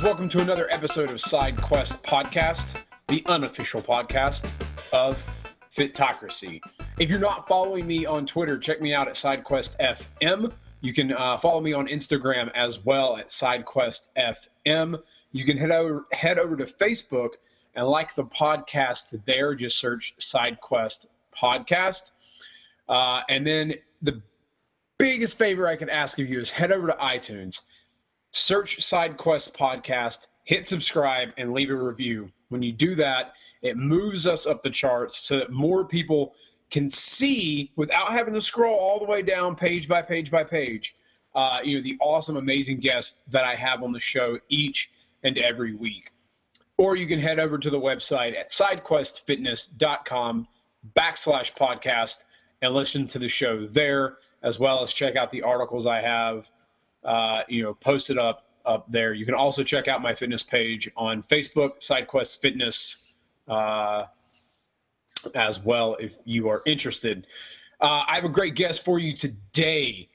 welcome to another episode of Side Quest Podcast, the unofficial podcast of Fitocracy. If you're not following me on Twitter, check me out at SideQuestFM. You can follow me on Instagram as well at SideQuestFM. You can head over to Facebook and like the podcast there. Just search SideQuest Podcast. And then the biggest favor I can ask of you is head over to iTunes, search SideQuest Podcast, hit subscribe, and leave a review. When you do that, it moves us up the charts so that more people can see, without having to scroll all the way down page by page by page, the awesome, amazing guests that I have on the show each and every week. Or you can head over to the website at sidequestfitness.com/podcast and listen to the show there, as well as check out the articles I have posted up there. You can also check out my fitness page on Facebook, SideQuest Fitness, as well, if you are interested. I have a great guest for you today.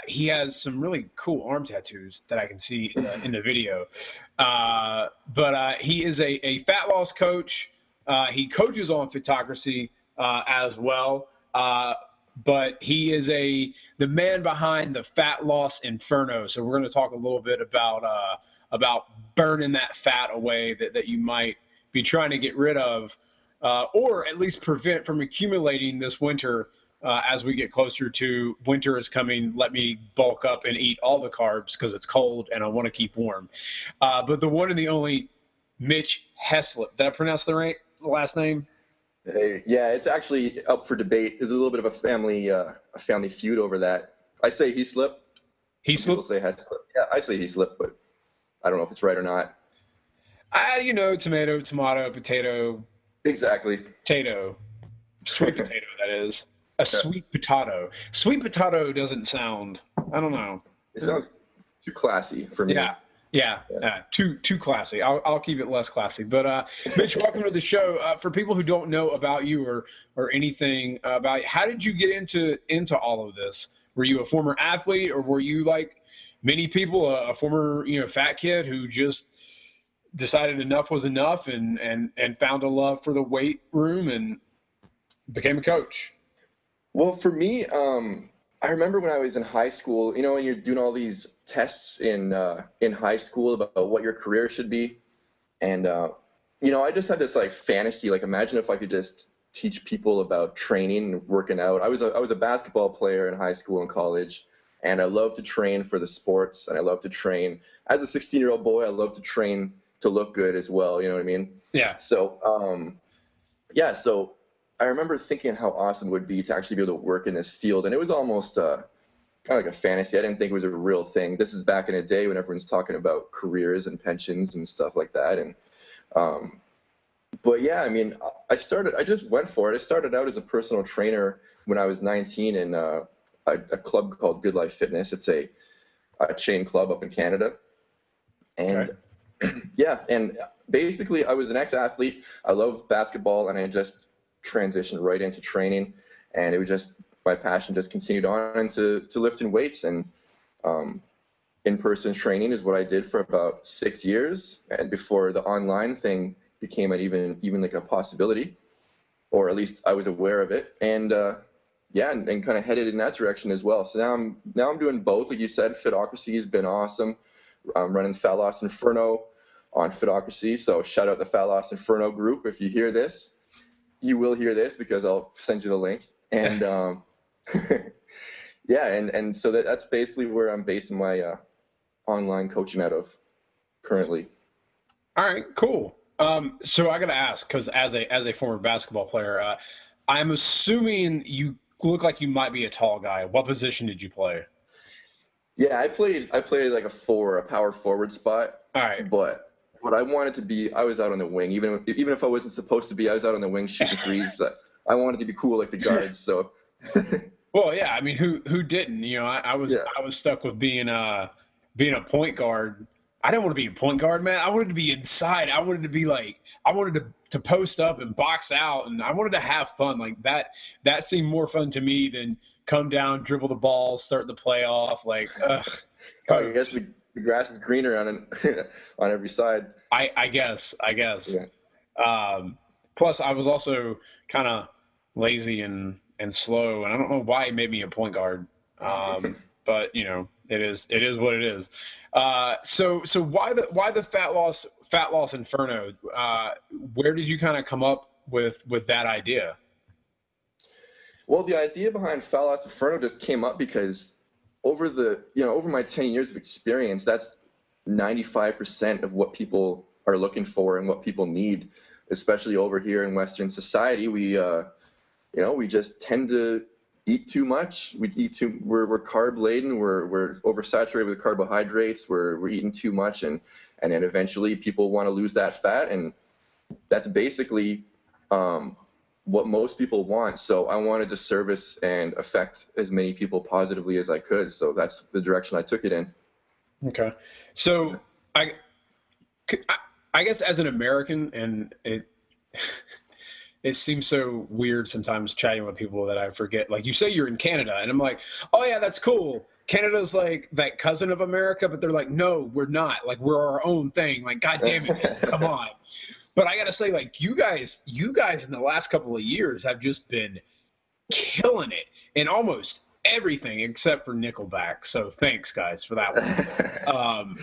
He has some really cool arm tattoos that I can see in the video. But he is a fat loss coach. He coaches on Fitocracy as well. But he is the man behind the Fat Loss Inferno. So we're going to talk a little bit about burning that fat away that you might be trying to get rid of, or at least prevent from accumulating this winter. As we get closer to winter is coming, let me bulk up and eat all the carbs because it's cold and I want to keep warm. But the one and the only Mitch Heaslip. Did I pronounce the right last name? Hey, yeah, it's actually up for debate. There's a little bit of a family feud over that. I say Heaslip. Heaslip? People say Heaslip. Yeah, I say Heaslip, but I don't know if it's right or not. Tomato, potato. Exactly. Potato. Sweet potato, that is. Sweet potato. Sweet potato doesn't sound, I don't know. It sounds too classy for me. Yeah. Too classy. I'll keep it less classy. But Mitch, welcome to the show. For people who don't know about you or anything about you, how did you get into all of this? Were you a former athlete, or were you, like many people, a former fat kid who just decided enough was enough and found a love for the weight room and became a coach? Well, for me, I remember when I was in high school, when you're doing all these tests in high school about what your career should be. And, I just had this fantasy, imagine if I could just teach people about training and working out. I was a basketball player in high school and college, and I loved to train for the sports, and I loved to train as a 16-year-old boy. I loved to train to look good as well. You know what I mean? Yeah. So, so I remember thinking how awesome it would be to actually be able to work in this field. And it was almost kind of like a fantasy. I didn't think it was a real thing. This is back in a day when everyone's talking about careers and pensions and stuff like that. And, but yeah, I just went for it. I started out as a personal trainer when I was 19 in a club called Good Life Fitness. It's a chain club up in Canada. And and basically I was an ex-athlete. I loved basketball, and I just transitioned right into training, and it was just my passion just continued on into lifting weights, and in-person training is what I did for about 6 years, and before the online thing became even like a possibility, or at least I was aware of it, and and kind of headed in that direction as well. So now I'm doing both. Like you said, Fitocracy has been awesome. I'm running Fat Loss Inferno on Fitocracy, so shout out the Fat Loss Inferno group. If you hear this, you will hear this because I'll send you the link. And and so that's basically where I'm basing my online coaching out of currently. All right, cool. So I got to ask, because as a former basketball player, I'm assuming you look like you might be a tall guy. What position did you play? Yeah, I played like a power forward spot. All right. But what I wanted to be, I was out on the wing. Even if I wasn't supposed to be, I was out on the wing shooting threes. I wanted to be cool like the guards. So. Well, yeah. Who didn't? I was stuck with being a point guard. I didn't want to be a point guard, man. I wanted to be inside. I wanted to be I wanted to post up and box out, and I wanted to have fun. Like that seemed more fun to me than come down, dribble the ball, start the play off. I guess the grass is greener on on every side. I guess. Yeah. Plus, I was also kind of lazy and slow, and I don't know why it made me a point guard. But you know, it is what it is. So why the fat loss inferno? Where did you kind of come up with that idea? Well, the idea behind Fat Loss Inferno just came up because over my 10 years of experience, that's 95% of what people are looking for and what people need, especially over here in Western society. We just tend to eat too much. We're carb laden. We're oversaturated with carbohydrates. We're eating too much, and then eventually people want to lose that fat, and that's basically what most people want. So I wanted to service and affect as many people positively as I could. So that's the direction I took it in. Okay. So I guess as an American, and it seems so weird sometimes chatting with people that I forget. Like, you say you're in Canada, and I'm like, oh yeah, that's cool. Canada's like that cousin of America, but they're like, no, we're not. Like, we're our own thing. Like, God damn it, come on. But I gotta say, like, you guys in the last couple of years have just been killing it in almost everything except for Nickelback. So thanks, guys, for that one.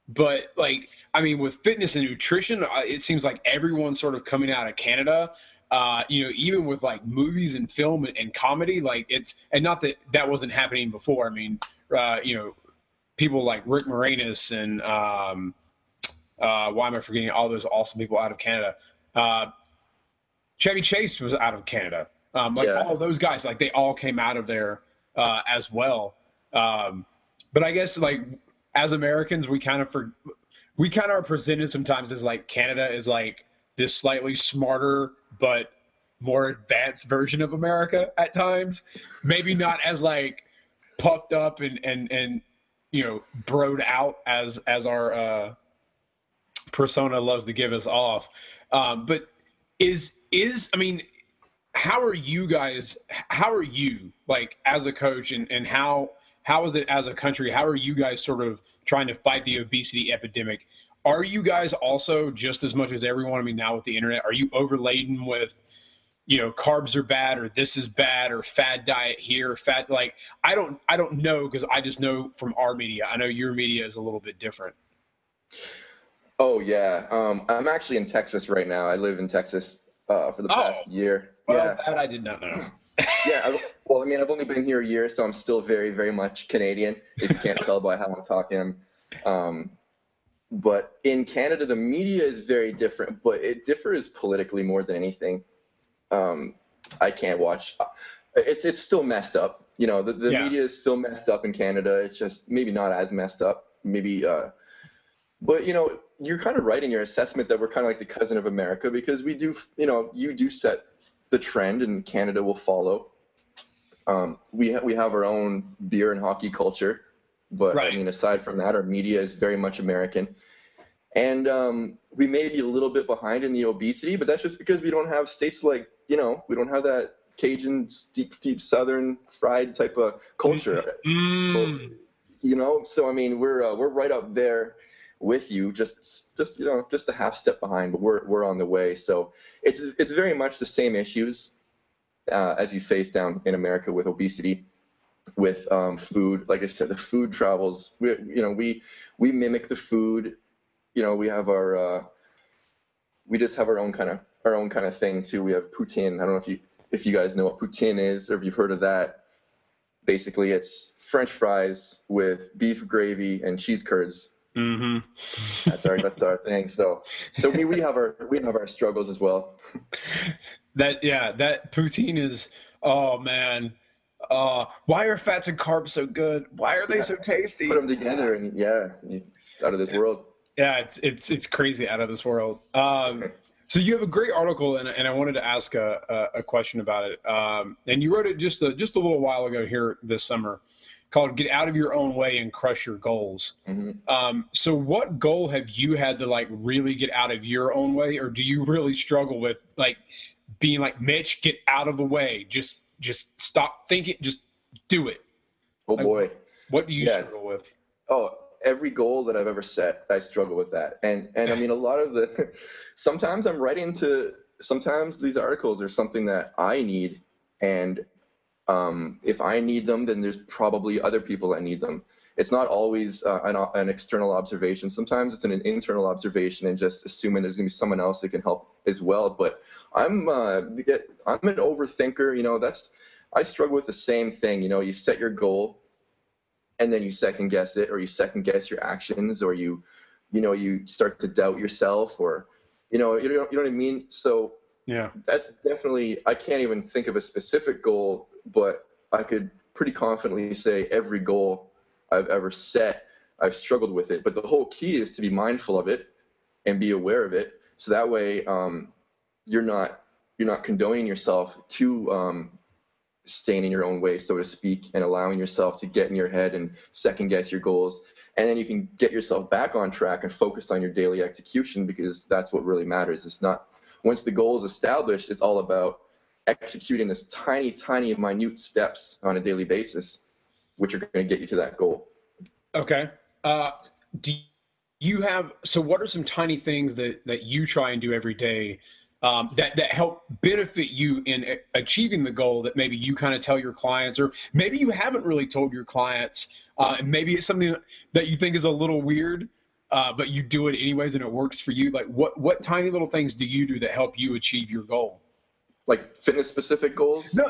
But like, I mean, with fitness and nutrition, it seems like everyone's sort of coming out of Canada. Even with like movies and film and comedy, like and not that wasn't happening before. I mean, people like Rick Moranis and why am I forgetting all those awesome people out of Canada? Chevy Chase was out of Canada. All those guys, like they all came out of there as well. But I guess like as Americans, we kind of are presented sometimes as like Canada is like this slightly smarter but more advanced version of America at times. Maybe not as like puffed up and broed out as our persona loves to give us off. But I mean, how are you like as a coach and how is it as a country? How are you guys sort of trying to fight the obesity epidemic? Are you guys also just as much as everyone? I mean, now with the internet, are you overladen with, carbs are bad or this is bad or fad diet here, fat, like, I don't know, because I just know from our media. I know your media is a little bit different. Oh yeah. I'm actually in Texas right now. I live in Texas for the past year. Well, yeah. That I did not know. Yeah. Well, I mean, I've only been here a year, so I'm still very, very much Canadian, if you can't tell by how I'm talking. But in Canada, the media is very different, but it differs politically more than anything. I can't watch. It's still messed up. The media is still messed up in Canada. It's just maybe not as messed up. Maybe, but you're kind of right in your assessment that we're kind of like the cousin of America, because we do, you do set the trend and Canada will follow. We have our own beer and hockey culture, but right. I mean, aside from that, our media is very much American, and we may be a little bit behind in the obesity, but that's just because we don't have states like, we don't have that Cajun deep Southern fried type of culture. So I mean, we're right up there with you, just a half step behind, but we're on the way. So it's very much the same issues as you face down in America with obesity, with food. Like I said, the food travels. We mimic the food. We have we just have our own kind of thing too. We have poutine. I don't know if you guys know what poutine is, or if you've heard of that. Basically, it's French fries with beef gravy and cheese curds. Mm-hmm. That's our thing. So we have our struggles as well. That poutine is, oh man, why are fats and carbs so good? Why are they so tasty? Put them together and it's out of this world. Yeah, it's crazy, out of this world. So you have a great article, and I wanted to ask a question about it. And you wrote it just a little while ago here this summer, called "Get Out of Your Own Way and Crush Your Goals." Mm-hmm. So what goal have you had to like really get out of your own way, or do you really struggle with like being like, Mitch, get out of the way, just stop thinking, just do it? Oh boy, what do you struggle with? Oh, every goal that I've ever set, I struggle with that. And I mean, a lot of sometimes sometimes these articles are something that I need. And if I need them, then there's probably other people that need them. It's not always an external observation. Sometimes it's an internal observation and just assuming there's going to be someone else that can help as well. But I'm an overthinker. I struggle with the same thing. You set your goal and then you second guess it, or you second guess your actions, or you start to doubt yourself, or you know what I mean. So yeah, that's definitely, I can't even think of a specific goal, but I could pretty confidently say every goal I've ever set, I've struggled with it. But the whole key is to be mindful of it and be aware of it, so that way you're not condoning yourself to staying in your own way, so to speak, and allowing yourself to get in your head and second guess your goals. And then you can get yourself back on track and focus on your daily execution, because that's what really matters. It's not, once the goal is established, it's all about executing this tiny, minute steps on a daily basis, which are going to get you to that goal. Okay. Do you have, so what are some tiny things that you try and do every day that help benefit you in achieving the goal, that maybe you kind of tell your clients, or maybe you haven't really told your clients, and maybe it's something that you think is a little weird, but you do it anyways and it works for you? Like what tiny little things do you do that help you achieve your goal? Like fitness specific goals? No,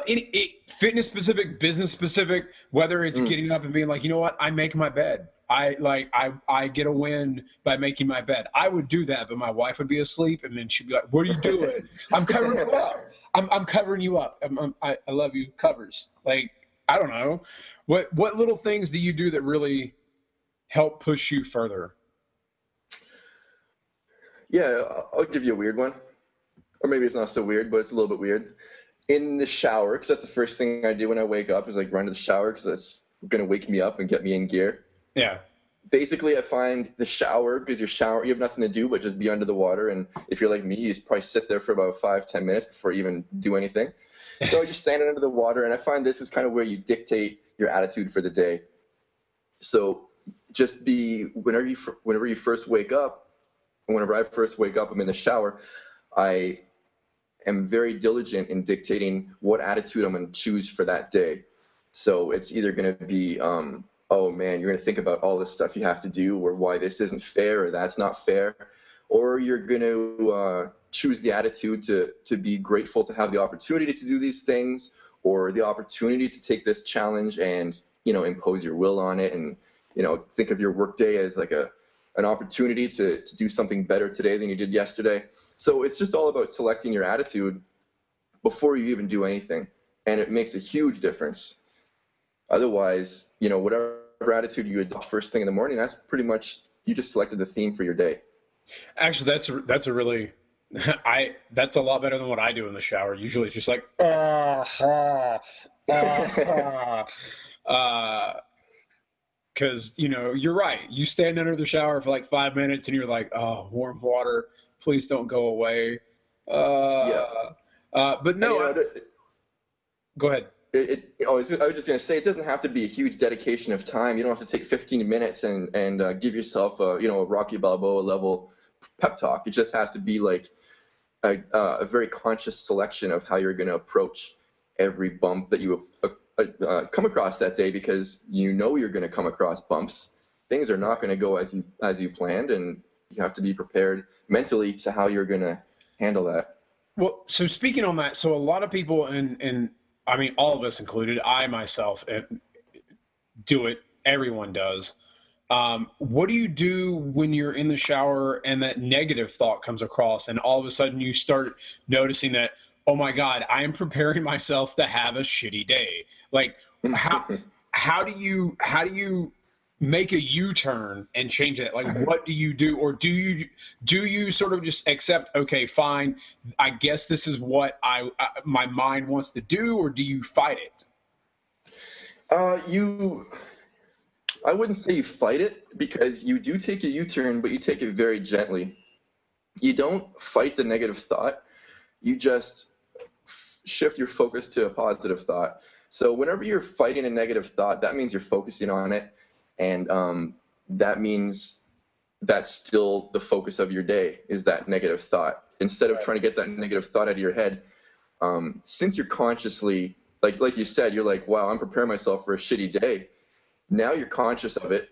fitness specific, business specific, whether it's getting up and being like, you know what, I make my bed. I get a win by making my bed. I would do that, but my wife would be asleep, and then she'd be like, what are you doing? I'm covering you up. I'm covering you up. I love you, covers. Like, I don't know. What little things do you do that really help push you further? Yeah, I'll give you a weird one. Or maybe it's not so weird, but it's a little bit weird. In the shower, because that's the first thing I do when I wake up, is like run to the shower, because that's going to wake me up and get me in gear. Yeah. Basically, I find the shower, because you have nothing to do but just be under the water. And if you're like me, you probably sit there for about 5-10 minutes before you even do anything. So you're standing under the water, and I find this is kind of where you dictate your attitude for the day. So just be, whenever you first wake up, whenever I first wake up, I'm in the shower, I am very diligent in dictating what attitude I'm going to choose for that day. So it's either going to be, oh man, you're going to think about all this stuff you have to do, or why this isn't fair, or that's not fair, or you're going to choose the attitude to be grateful to have the opportunity to do these things, or the opportunity to take this challenge and impose your will on it, and think of your workday as like an opportunity to do something better today than you did yesterday. So it's just all about selecting your attitude before you even do anything, and it makes a huge difference. Otherwise, whatever attitude you adopt first thing in the morning, that's pretty much, you just selected the theme for your day. Actually, that's a really, that's a lot better than what I do in the shower. Usually it's just like, because you're right. You stand under the shower for like 5 minutes and you're like, oh, warm water, please don't go away. But no, go ahead. I was just going to say, it doesn't have to be a huge dedication of time. You don't have to take 15 minutes and give yourself a Rocky Balboa level pep talk. It just has to be like a very conscious selection of how you're going to approach every bump that you come across that day, because you're going to come across bumps. Things are not going to go as you planned, and you have to be prepared mentally to how you're going to handle that. Well, so speaking on that, so a lot of people, and I mean, all of us included, I myself do it. Everyone does. What do you do when you're in the shower and that negative thought comes across, and all of a sudden you start noticing that, oh my God, I am preparing myself to have a shitty day? Like, how do you make a U-turn and change it? Like, what do you do? Or do you sort of just accept, okay, fine, I guess this is what my mind wants to do, or do you fight it? I wouldn't say you fight it, because you do take a U-turn, but you take it very gently. You don't fight the negative thought. You just shift your focus to a positive thought. So whenever you're fighting a negative thought, that means you're focusing on it, and that means that's still the focus of your day, is that negative thought. Instead of trying to get that negative thought out of your head, since you're consciously, like you said, you're like, wow, I'm preparing myself for a shitty day. Now you're conscious of it,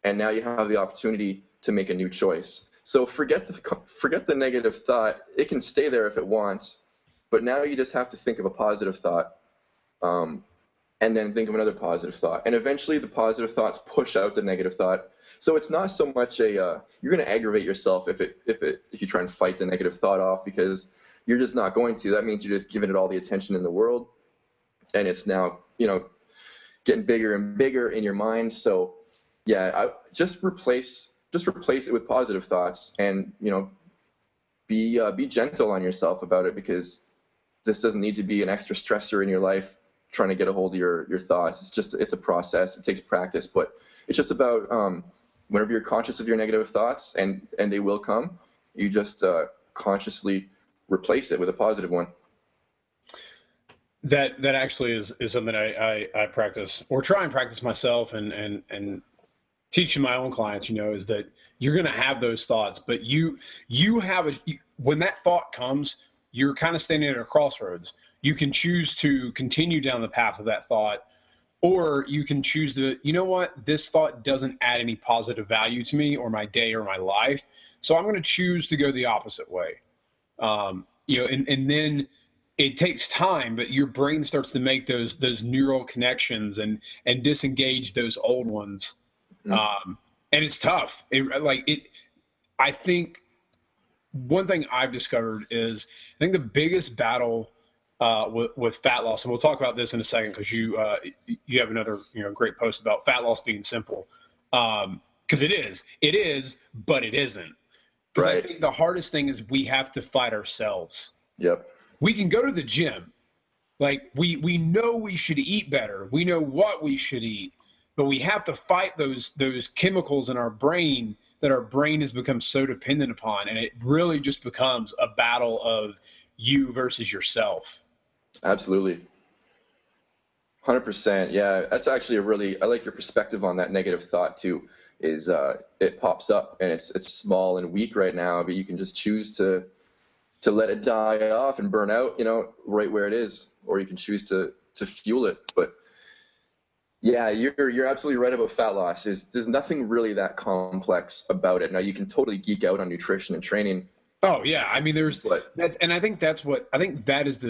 and now you have the opportunity to make a new choice. So forget the negative thought. It can stay there if it wants, but now you just have to think of a positive thought, and then think of another positive thought. And eventually the positive thoughts push out the negative thought. So it's not so much you're going to aggravate yourself if you try and fight the negative thought off, because you're just not going to. That means you're just giving it all the attention in the world, and it's now, getting bigger and bigger in your mind. So yeah, I just replace it with positive thoughts, and be gentle on yourself about it, because this doesn't need to be an extra stressor in your life trying to get a hold of your thoughts. It's a process. It takes practice, but it's just about whenever you're conscious of your negative thoughts, and they will come, you just consciously replace it with a positive one. That actually is something I practice, or try and practice myself, and teaching my own clients, is that you're going to have those thoughts, but you have when that thought comes, you're kind of standing at a crossroads. You can choose to continue down the path of that thought, or you can choose to, this thought doesn't add any positive value to me or my day or my life, so I'm going to choose to go the opposite way. And then it takes time, but your brain starts to make those neural connections and disengage those old ones. Mm-hmm. And it's tough. I think one thing I've discovered is, I think the biggest battle with fat loss, and we'll talk about this in a second, because you have another great post about fat loss being simple, because it is, but it isn't. Because I think the hardest thing is we have to fight ourselves. Yep. We can go to the gym, like we know we should eat better, we know what we should eat, but we have to fight those chemicals in our brain that our brain has become so dependent upon, and it really just becomes a battle of you versus yourself. Absolutely. 100%. Yeah, that's actually I like your perspective on that negative thought too, is it pops up and it's small and weak right now, but you can just choose to let it die off and burn out, right where it is, or you can choose to fuel it. But yeah, you're absolutely right about fat loss. There's nothing really that complex about it. Now, you can totally geek out on nutrition and training. Oh yeah, I mean, and I think that is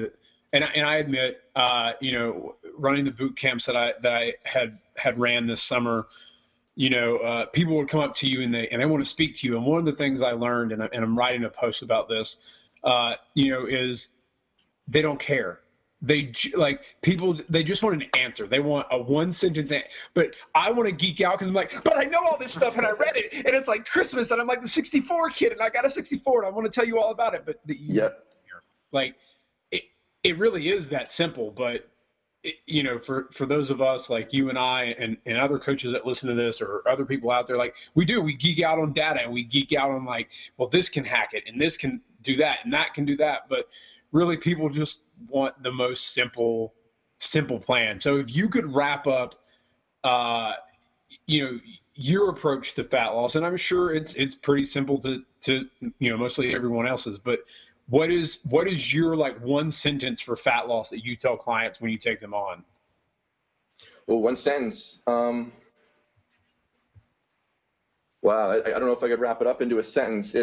and I admit, running the boot camps that I had ran this summer, people would come up to you and they want to speak to you. And one of the things I learned, and I'm writing a post about this, is they don't care. They just want an answer. They want a one sentence answer. But I want to geek out because I'm like, but I know all this stuff and I read it, and it's like Christmas and I'm like the 64 kid and I got a 64 and I want to tell you all about it. But it really is that simple. But for those of us like you and I and other coaches that listen to this, or other people out there, we geek out on data, and we geek out on well, this can hack it and this can do that and that can do that. But really, people just want the most simple plan. So if you could wrap up, your approach to fat loss, and I'm sure it's pretty simple to mostly everyone else's, but what is your one sentence for fat loss that you tell clients when you take them on? Well, one sentence. Wow, I don't know if I could wrap it up into a sentence.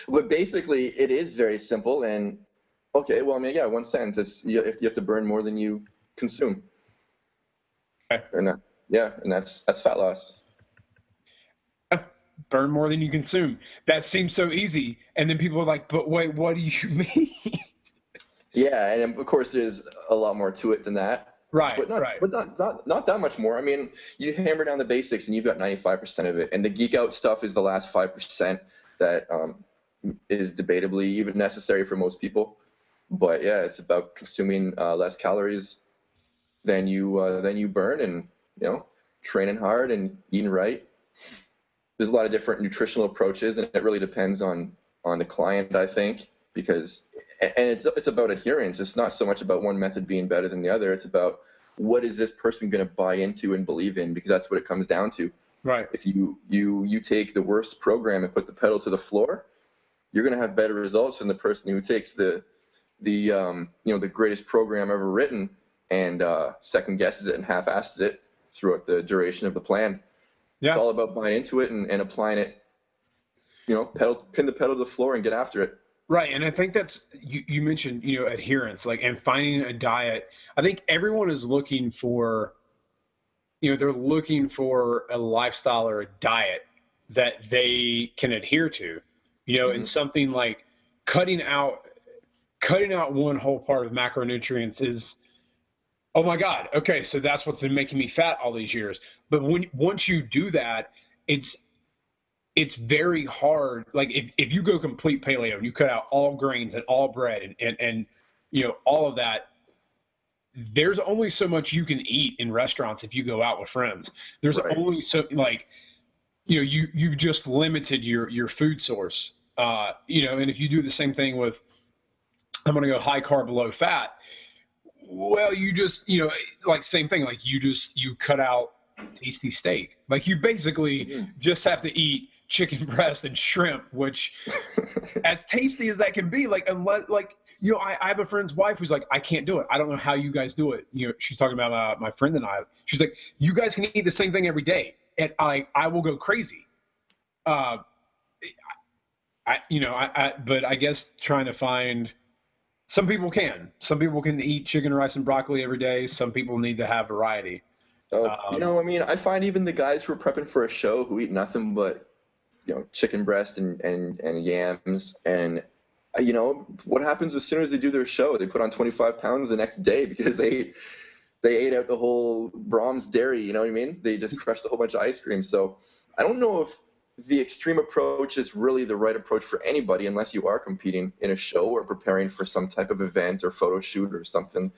But basically, it is very simple. And okay, well, I mean, yeah, one sentence. It's you have to burn more than you consume. Okay. Or not? Yeah, and that's fat loss. Burn more than you consume. That seems so easy, and then people are like, "But wait, what do you mean?" Yeah, and of course, there's a lot more to it than that. Right, but not that much more. I mean, you hammer down the basics and you've got 95% of it. And the geek out stuff is the last 5% that is debatably even necessary for most people. But yeah, it's about consuming less calories than you burn, and training hard and eating right. There's a lot of different nutritional approaches, and it really depends on the client, I think. Because it's about adherence. It's not so much about one method being better than the other. It's about what is this person going to buy into and believe in? Because that's what it comes down to. Right. If you take the worst program and put the pedal to the floor, you're going to have better results than the person who takes the greatest program ever written and second guesses it and half-asses it throughout the duration of the plan. Yeah. It's all about buying into it and applying it, pin the pedal to the floor and get after it. Right. And I think that's, you mentioned, adherence, and finding a diet. I think everyone is looking for, they're looking for a lifestyle or a diet that they can adhere to, and something like cutting out one whole part of macronutrients is, oh my God, okay, so that's what's been making me fat all these years. But once you do that, it's very hard. Like if you go complete paleo and you cut out all grains and all bread and all of that, there's only so much you can eat in restaurants if you go out with friends. There's only so you've just limited your food source. And if you do the same thing with, I'm going to go high carb, low fat. Well, you just, same thing. Like you cut out tasty steak. Like you basically just have to eat chicken breast and shrimp, which as tasty as that can be, unless I have a friend's wife who's like, I can't do it. I don't know how you guys do it. She's talking about my friend and I. She's like, you guys can eat the same thing every day, and I will go crazy. But I guess trying to find. Some people can. Some people can eat chicken, rice, and broccoli every day. Some people need to have variety. I find even the guys who are prepping for a show who eat nothing but, chicken breast and yams. And, what happens as soon as they do their show? They put on 25 pounds the next day because they ate out the whole Brahms dairy, you know what I mean? They just crushed a whole bunch of ice cream. So I don't know if the extreme approach is really the right approach for anybody unless you are competing in a show or preparing for some type of event or photo shoot or something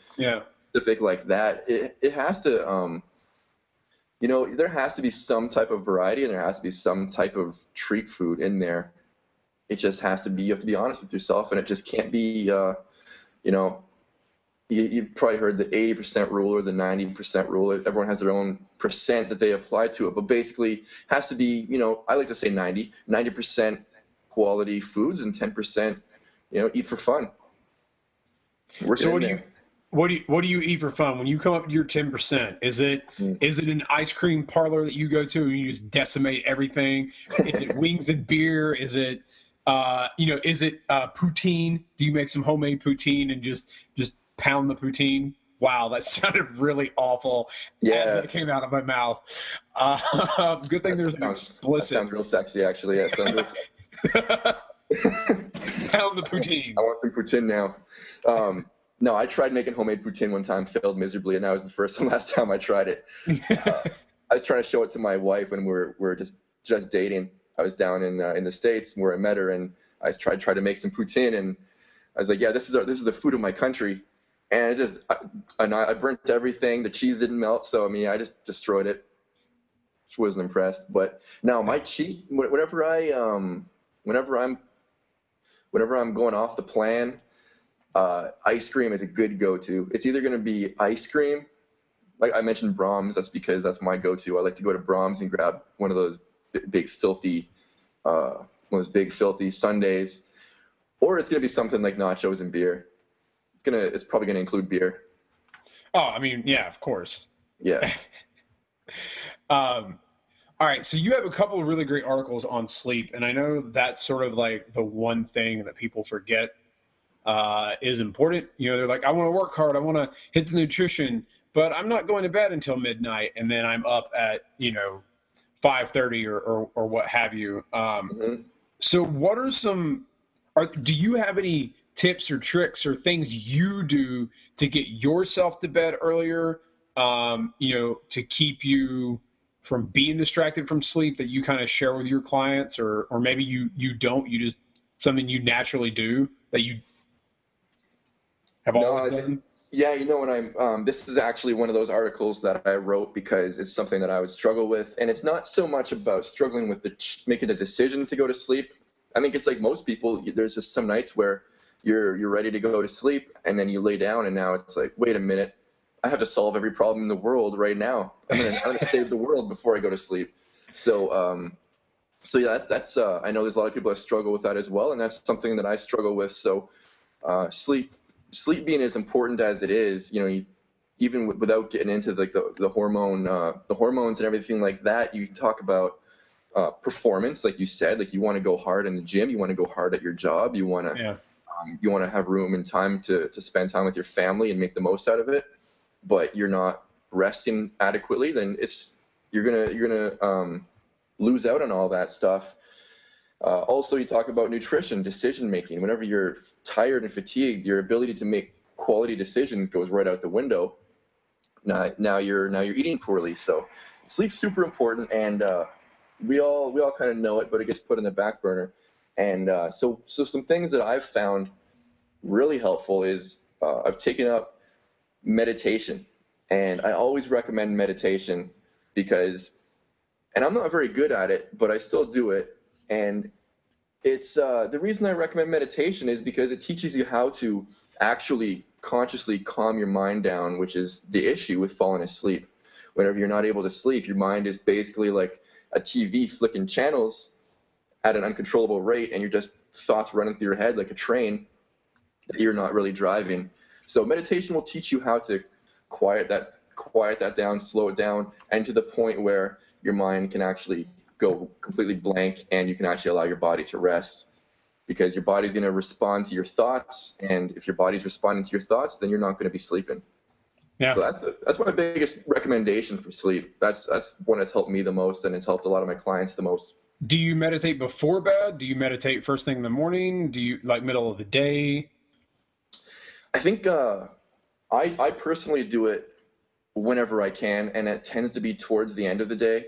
specific like that. It has to, there has to be some type of variety and there has to be some type of treat food in there. It just has to be, you have to be honest with yourself, and it just can't be, you've probably heard the 80% rule or the 90% rule. Everyone has their own percent that they apply to it, but basically has to be, I like to say 90% quality foods and 10%, eat for fun. So what do you eat for fun when you come up to your 10%? Is it an ice cream parlor that you go to and you just decimate everything? Is it wings and beer? Is it poutine? Do you make some homemade poutine and just pound the poutine? Wow, that sounded really awful. Yeah, it came out of my mouth. Good thing there's an explicit. That sounds real sexy, actually. Yeah, it sounds real Pound the poutine. I want some poutine now. No, I tried making homemade poutine one time, failed miserably, and that was the first and last time I tried it. I was trying to show it to my wife when we were just dating. I was down in the States where I met her, and I tried to make some poutine, and I was like, yeah, this is the food of my country. And I burnt everything. The cheese didn't melt, so I just destroyed it. Just wasn't impressed. But now my cheat, whenever I'm going off the plan, ice cream is a good go-to. It's either going to be ice cream, like I mentioned Brahms. That's because that's my go-to. I like to go to Brahms and grab one of those big filthy sundaes, or it's going to be something like nachos and beer. It's probably gonna include beer. Oh, yeah, of course. Yeah. All right, so you have a couple of really great articles on sleep, and I know that's sort of like the one thing that people forget is important. They're like, I want to work hard, I want to hit the nutrition, but I'm not going to bed until midnight, and then I'm up at 5:30 or what have you. So what are do you have any tips or tricks or things you do to get yourself to bed earlier, to keep you from being distracted from sleep, that you kind of share with your clients, or maybe you don't, you just something you naturally do that you have always done? Yeah, when this is actually one of those articles that I wrote because it's something that I would struggle with, and it's not so much about struggling with making a decision to go to sleep. I think it's like most people, there's just some nights where you're ready to go to sleep, and then you lay down, and now it's like, wait a minute, I have to solve every problem in the world right now. I'm gonna save the world before I go to sleep. So yeah, that's I know there's a lot of people that struggle with that as well, and that's something that I struggle with. So sleep being as important as it is, even without getting into like the hormones and everything like that, you talk about performance, like you said, like you want to go hard in the gym, you want to go hard at your job, you want to have room and time to spend time with your family and make the most out of it, but you're not resting adequately, then you're gonna lose out on all that stuff. Also, you talk about nutrition, decision making. Whenever you're tired and fatigued, your ability to make quality decisions goes right out the window. Now you're eating poorly. So sleep's super important, and we all kind of know it, but it gets put in the back burner. And so some things that I've found really helpful is I've taken up meditation, and I always recommend meditation because, and I'm not very good at it, but I still do it. And it's the reason I recommend meditation is because it teaches you how to actually consciously calm your mind down, which is the issue with falling asleep. Whenever you're not able to sleep, your mind is basically like a TV flicking channels at an uncontrollable rate, and you're just thoughts running through your head like a train that you're not really driving. So meditation will teach you how to quiet that down, slow it down, and to the point where your mind can actually go completely blank and you can actually allow your body to rest, because your body's going to respond to your thoughts, and if your body's responding to your thoughts, then you're not going to be sleeping. Yeah. So that's my biggest recommendation for sleep. That's one that's helped me the most, and it's helped a lot of my clients the most. Do you meditate before bed? Do you meditate first thing in the morning? Do you like middle of the day? I think I personally do it whenever I can, and it tends to be towards the end of the day.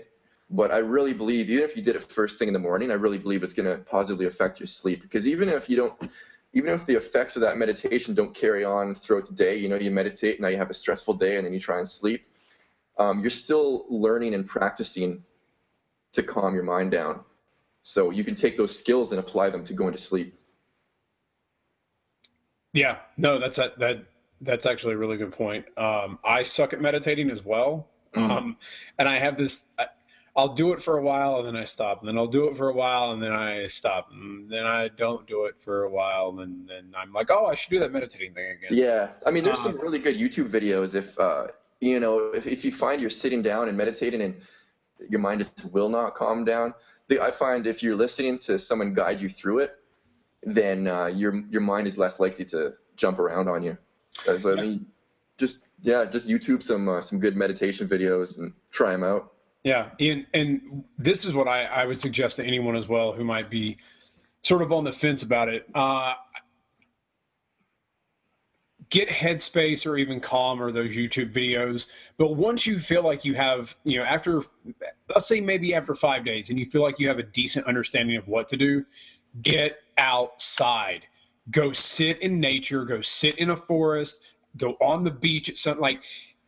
But I really believe, even if you did it first thing in the morning, I really believe it's going to positively affect your sleep. Because even if the effects of that meditation don't carry on throughout the day, you meditate, now you have a stressful day, and then you try and sleep, you're still learning and practicing to calm your mind down. So you can take those skills and apply them to going to sleep. Yeah, no, that's actually a really good point. I suck at meditating as well. And I have this, I'll do it for a while and then I stop, and then I'll do it for a while and then I stop, and then I don't do it for a while, and then I'm like, oh, I should do that meditating thing again. Yeah, I mean, there's some really good YouTube videos if you find you're sitting down and meditating and your mind just will not calm down. I find if you're listening to someone guide you through it, then your mind is less likely to jump around on you. So I mean, just YouTube some good meditation videos and try them out. Yeah, and this is what I would suggest to anyone as well who might be sort of on the fence about it. Get Headspace or even Calm or those YouTube videos. But once you feel like you have, after, let's say maybe after 5 days, and you feel like you have a decent understanding of what to do, get outside. Go sit in nature, go sit in a forest, go on the beach at something. Like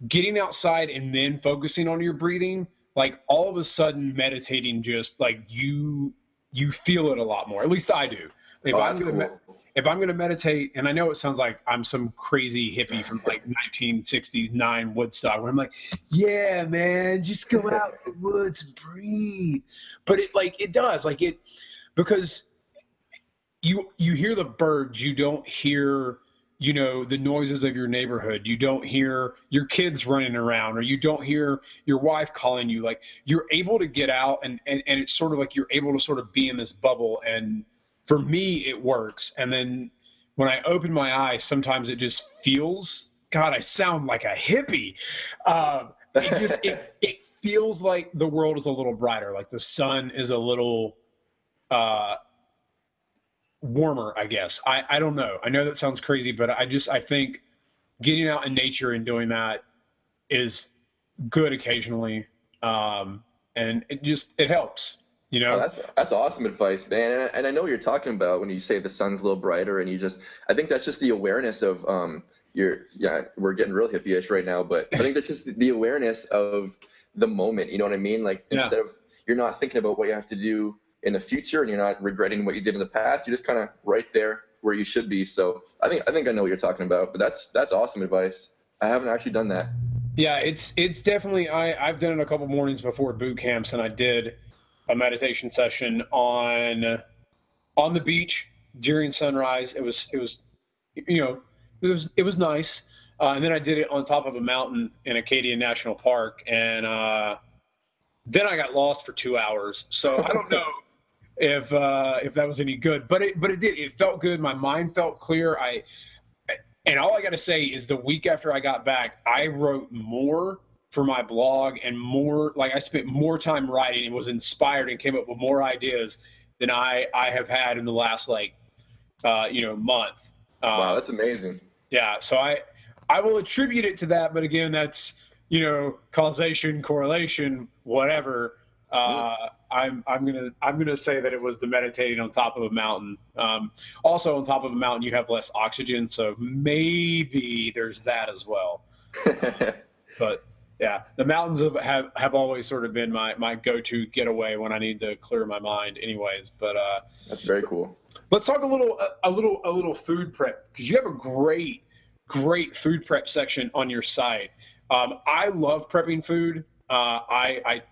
getting outside and then focusing on your breathing, like all of a sudden meditating, just like you feel it a lot more. At least I do. If I'm going to meditate, and I know it sounds like I'm some crazy hippie from like 1969 Woodstock, where I'm like, yeah, man, just go out in the woods and breathe. But it does, because you hear the birds, you don't hear, the noises of your neighborhood. You don't hear your kids running around, or you don't hear your wife calling you. Like, you're able to get out, and it's sort of like you're able to sort of be in this bubble. And for me, it works. And then when I open my eyes, sometimes it just feels, God, I sound like a hippie. It feels like the world is a little brighter. Like the sun is a little warmer, I guess. I don't know. I know that sounds crazy, but I think getting out in nature and doing that is good occasionally. And it helps. Oh, that's awesome advice, man. And I know what you're talking about when you say the sun's a little brighter, and I think that's just the awareness of we're getting real hippie-ish right now, but I think that's just the awareness of the moment. You know what I mean? Like, instead of, you're not thinking about what you have to do in the future, and you're not regretting what you did in the past. You're just kind of right there where you should be. So I think I know what you're talking about, but that's awesome advice. I haven't actually done that. Yeah, it's definitely, I've done it a couple mornings before boot camps, and I did a meditation session on the beach during sunrise. It was you know, it was nice. And then I did it on top of a mountain in Acadian National Park, and then I got lost for 2 hours. So I don't know if that was any good, but it did. It felt good. My mind felt clear. And all I got to say is the week after I got back, I wrote more for my blog and more, like I spent more time writing and was inspired and came up with more ideas than I have had in the last month. Wow, that's amazing. Yeah, so I will attribute it to that, but again, that's causation, correlation, whatever. I'm gonna say that it was the meditating on top of a mountain. Also, on top of a mountain, you have less oxygen, so maybe there's that as well. But yeah, the mountains have always sort of been my go-to getaway when I need to clear my mind. Anyways, but that's very cool. Let's talk a little food prep, because you have a great food prep section on your site. I love prepping food. I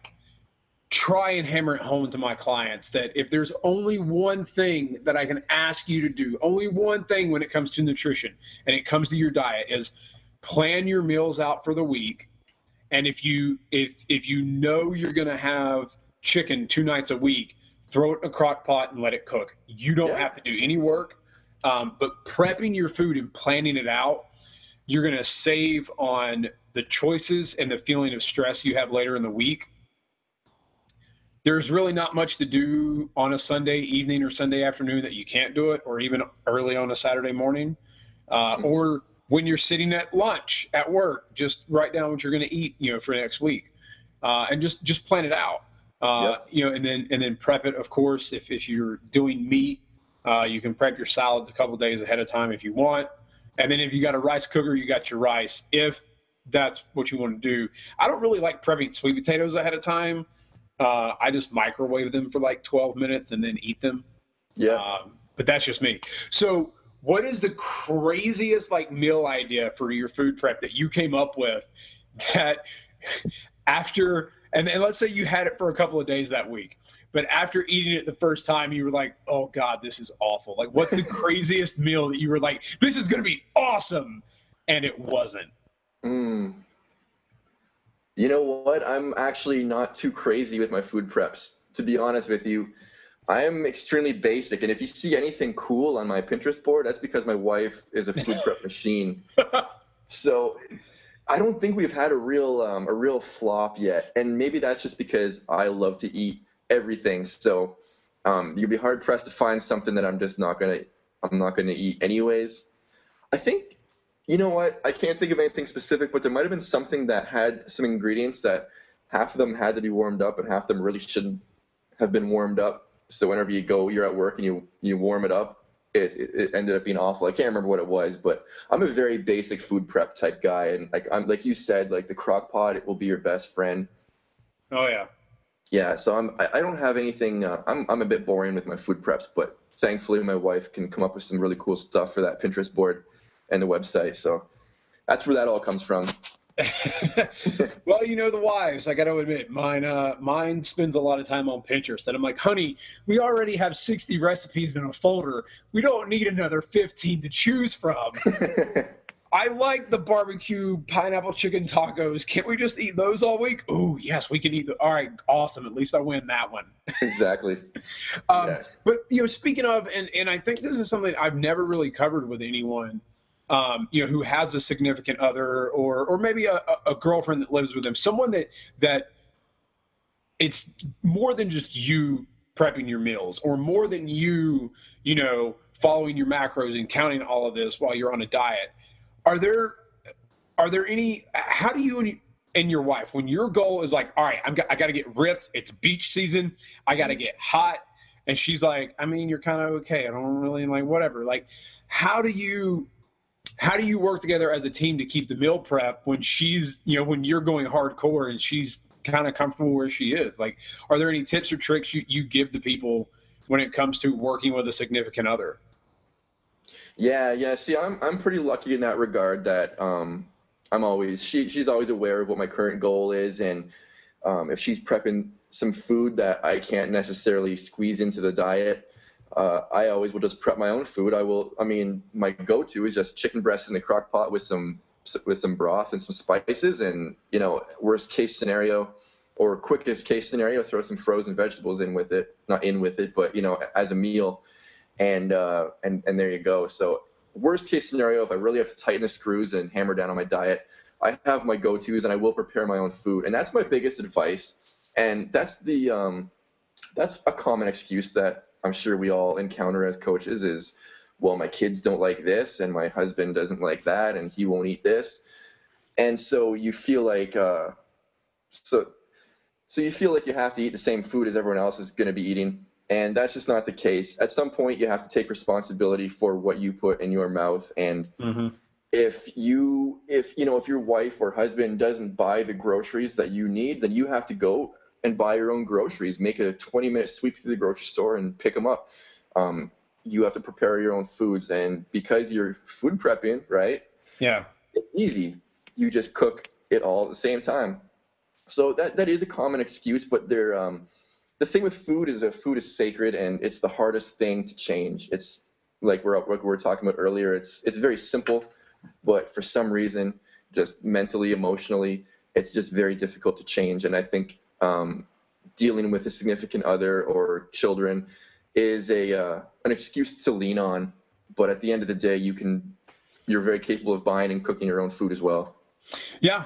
try and hammer it home to my clients that if there's only one thing that I can ask you to do, only one thing when it comes to nutrition and it comes to your diet, is plan your meals out for the week. And if you know you're going to have chicken 2 nights a week, throw it in a crock pot and let it cook. You don't have to do any work. But prepping your food and planning it out, you're going to save on the choices and the feeling of stress you have later in the week. There's really not much to do on a Sunday evening or Sunday afternoon that you can't do it, or even early on a Saturday morning, or when you're sitting at lunch at work. Just write down what you're going to eat, for next week, and just plan it out. And then prep it. Of course, if you're doing meat, you can prep your salads a couple days ahead of time if you want. And then if you got a rice cooker, you got your rice, if that's what you want to do. I don't really like prepping sweet potatoes ahead of time. I just microwave them for like 12 minutes and then eat them. Yeah. But that's just me. So what is the craziest meal idea for your food prep that you came up with that after, and let's say you had it for a couple of days that week, but after eating it the first time, you were like, oh God, this is awful. Like, what's the craziest meal that you were like, this is going to be awesome, and it wasn't? You know what? I'm actually not too crazy with my food preps, to be honest with you. I am extremely basic, and if you see anything cool on my Pinterest board, that's because my wife is a food prep machine. So I don't think we've had a real flop yet, and maybe that's just because I love to eat everything. So you'd be hard pressed to find something that I'm not gonna eat anyways. I think, you know what? I can't think of anything specific, but there might have been something that had some ingredients that half of them had to be warmed up and half of them really shouldn't have been warmed up. So whenever you're at work and you warm it up, it ended up being awful. I can't remember what it was, but I'm a very basic food prep type guy. And I'm like you said, the crock pot, it will be your best friend. Oh yeah. Yeah. So I don't have anything. I'm a bit boring with my food preps, but thankfully my wife can come up with some really cool stuff for that Pinterest board and the website. So that's where that all comes from. Well, the wives, I got to admit, mine spends a lot of time on Pinterest, and I'm like, honey, we already have 60 recipes in a folder. We don't need another 15 to choose from. I like the barbecue pineapple chicken tacos. Can't we just eat those all week? Oh, yes, we can eat all right, awesome. At least I win that one. Exactly. But, speaking of, and I think this is something I've never really covered with anyone, who has a significant other or maybe a girlfriend that lives with them, someone that it's more than just you prepping your meals, or more than you following your macros and counting all of this while you're on a diet. Are there any, how do you and your wife, when your goal is like, all right, I got to get ripped, it's beach season, I got to get hot, and she's like, I mean, you're kind of okay, I don't really whatever. How do you work together as a team to keep the meal prep when she's, when you're going hardcore and she's kind of comfortable where she is? Are there any tips or tricks you give to people when it comes to working with a significant other? Yeah. See, I'm pretty lucky in that regard that, she's always aware of what my current goal is, and if she's prepping some food that I can't necessarily squeeze into the diet, I always will just prep my own food. My go-to is just chicken breast in the crock pot with some broth and some spices, and worst case scenario or quickest case scenario, throw some frozen vegetables in with it, not in with it, but as a meal, and there you go. So worst case scenario, if I really have to tighten the screws and hammer down on my diet, I have my go-tos and I will prepare my own food. And that's my biggest advice. And that's a common excuse that I'm sure we all encounter as coaches is, well, my kids don't like this and my husband doesn't like that and he won't eat this. And so you feel like you feel like you have to eat the same food as everyone else is going to be eating. And that's just not the case. At some point, you have to take responsibility for what you put in your mouth. And if your wife or husband doesn't buy the groceries that you need, then you have to go and buy your own groceries. Make a 20-minute sweep through the grocery store and pick them up. You have to prepare your own foods. And because you're food prepping, right? Yeah. It's easy. You just cook it all at the same time. So that is a common excuse, but the thing with food is that food is sacred and it's the hardest thing to change. It's like we were talking about earlier. It's very simple, but for some reason, just mentally, emotionally, it's just very difficult to change. And I think dealing with a significant other or children is an excuse to lean on. But at the end of the day, you're very capable of buying and cooking your own food as well. Yeah,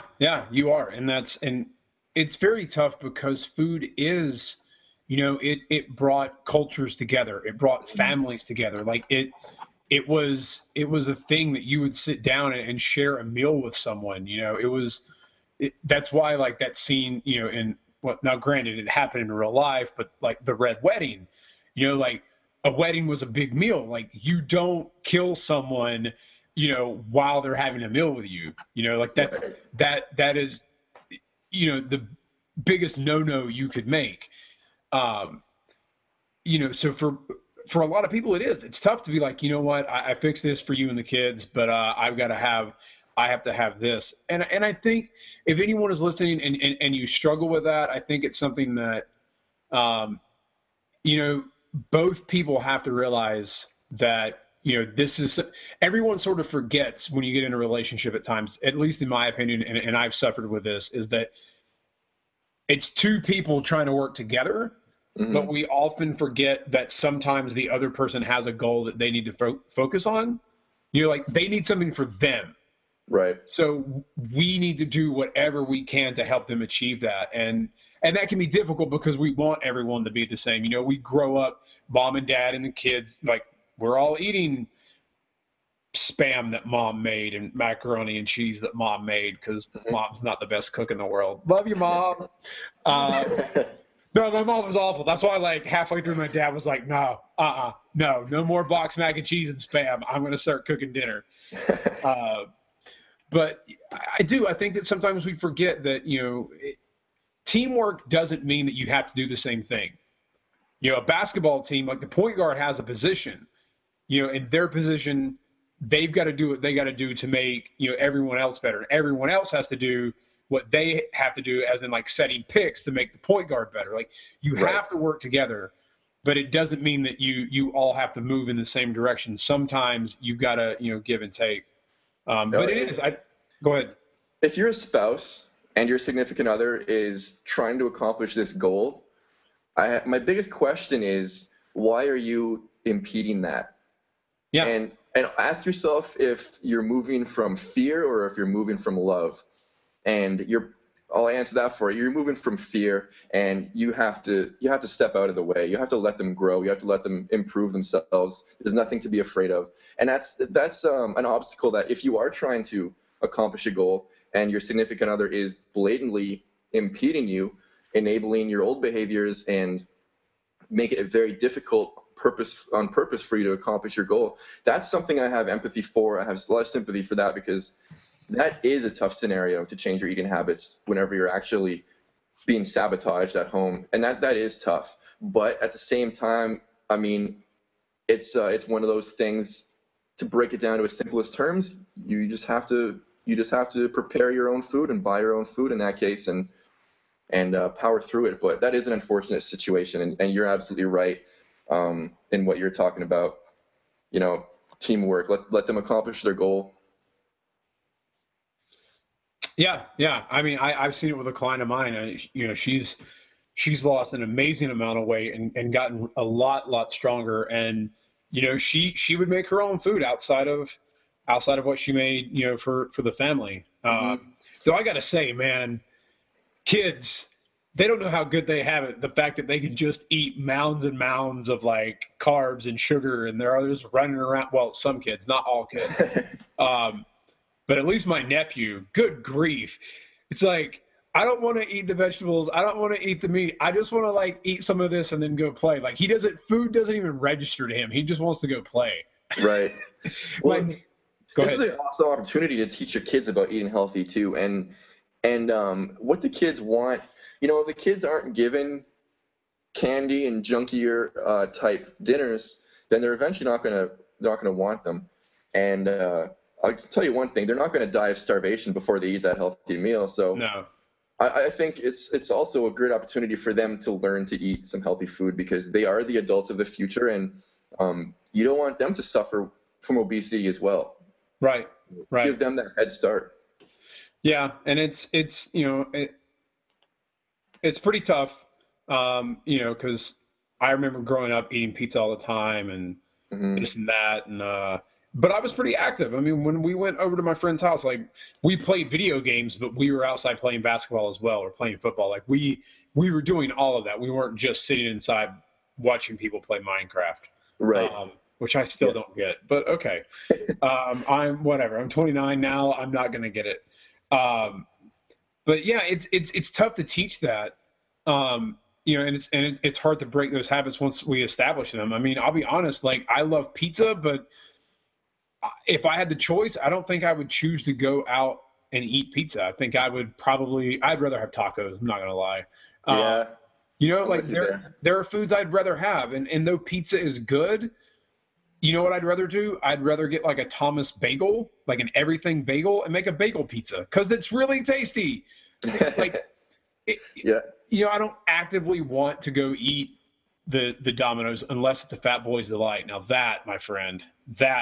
you are, and it's very tough because food is. It brought cultures together. It brought families together. Like it was a thing that you would sit down and share a meal with someone. That's why like that scene, now granted it happened in real life, but like the Red Wedding, like a wedding was a big meal. Like you don't kill someone, while they're having a meal with you, like that is, the biggest no-no you could make. So for a lot of people it's tough to be like, what, I fixed this for you and the kids, but I have to have this. And I think if anyone is listening and you struggle with that, I think it's something that, both people have to realize that, this is, everyone sort of forgets when you get in a relationship at times, at least in my opinion, and I've suffered with this, is that it's two people trying to work together, but we often forget that sometimes the other person has a goal that they need to focus on. Like they need something for them. Right. So we need to do whatever we can to help them achieve that. And that can be difficult because we want everyone to be the same. We grow up, mom and dad and the kids, like we're all eating spam that mom made and macaroni and cheese that mom made because mom's not the best cook in the world. Love you, mom. No, my mom was awful. That's why like halfway through my dad was like, no more boxed mac and cheese and spam. I'm going to start cooking dinner. But I think that sometimes we forget that, teamwork doesn't mean that you have to do the same thing. A basketball team, like the point guard has a position, in their position, they've got to do what they got to do to make, everyone else better. Everyone else has to do what they have to do, as in like setting picks to make the point guard better. Like you have to work together, but it doesn't mean that you all have to move in the same direction. Sometimes you've got to, give and take. But it is. Go ahead. If you're a spouse and your significant other is trying to accomplish this goal, my biggest question is, why are you impeding that? Yeah. And ask yourself if you're moving from fear or if you're moving from love. And I'll answer that for you. You're moving from fear, and you have to step out of the way. You have to let them grow. You have to let them improve themselves. There's nothing to be afraid of. And that's an obstacle that if you are trying to accomplish a goal and your significant other is blatantly impeding you, enabling your old behaviors and making it very difficult on purpose for you to accomplish your goal, that's something I have empathy for. I have a lot of sympathy for that, because that is a tough scenario to change your eating habits whenever you're actually being sabotaged at home. And that is tough. But at the same time, I mean, it's one of those things, to break it down to its simplest terms, you just have to you just have to prepare your own food and buy your own food in that case, and power through it. But that is an unfortunate situation, and you're absolutely right in what you're talking about. You know, teamwork. Let them accomplish their goal. Yeah. I mean, I've seen it with a client of mine. You know, she's lost an amazing amount of weight and gotten a lot stronger. And you know, she would make her own food outside of what she made, you know, for the family. Though I gotta say, man, kids, they don't know how good they have it. The fact that they can just eat mounds and mounds of like carbs and sugar, and they're others running around. Well, some kids, not all kids. But at least my nephew, good grief. It's like, I don't want to eat the vegetables. I don't want to eat the meat. I just want to like eat some of this and then go play. Like food doesn't even register to him. He just wants to go play. Right. Well, this is an awesome opportunity to teach your kids about eating healthy too. And what the kids want, you know, if the kids aren't given candy and junkier type dinners, then they're eventually not gonna want them. And I'll tell you one thing: they're not going to die of starvation before they eat that healthy meal. So no. I think it's also a great opportunity for them to learn to eat some healthy food, because they are the adults of the future, and you don't want them to suffer from obesity as well. Right. Give them that head start. Yeah, and it's you know, it's pretty tough, you know, because I remember growing up eating pizza all the time and this and that, and but I was pretty active. I mean, when we went over to my friend's house, like we played video games, but we were outside playing basketball as well, or playing football. Like we were doing all of that. We weren't just sitting inside watching people play Minecraft. Right. Which I still don't get, but okay. I'm whatever. I'm 29 now. I'm not going to get it. But yeah, it's tough to teach that. You know, and it's hard to break those habits once we establish them. I mean, I'll be honest, like I love pizza, but if I had the choice, I don't think I would choose to go out and eat pizza. I think I'd rather have tacos. I'm not going to lie. Yeah. You know, like there are foods I'd rather have. And though pizza is good, you know what I'd rather do? I'd rather get like a Thomas bagel, like an everything bagel, and make a bagel pizza, because it's really tasty. Like, yeah. You know, I don't actively want to go eat the Domino's unless it's a Fat Boys Delight. Now that, my friend,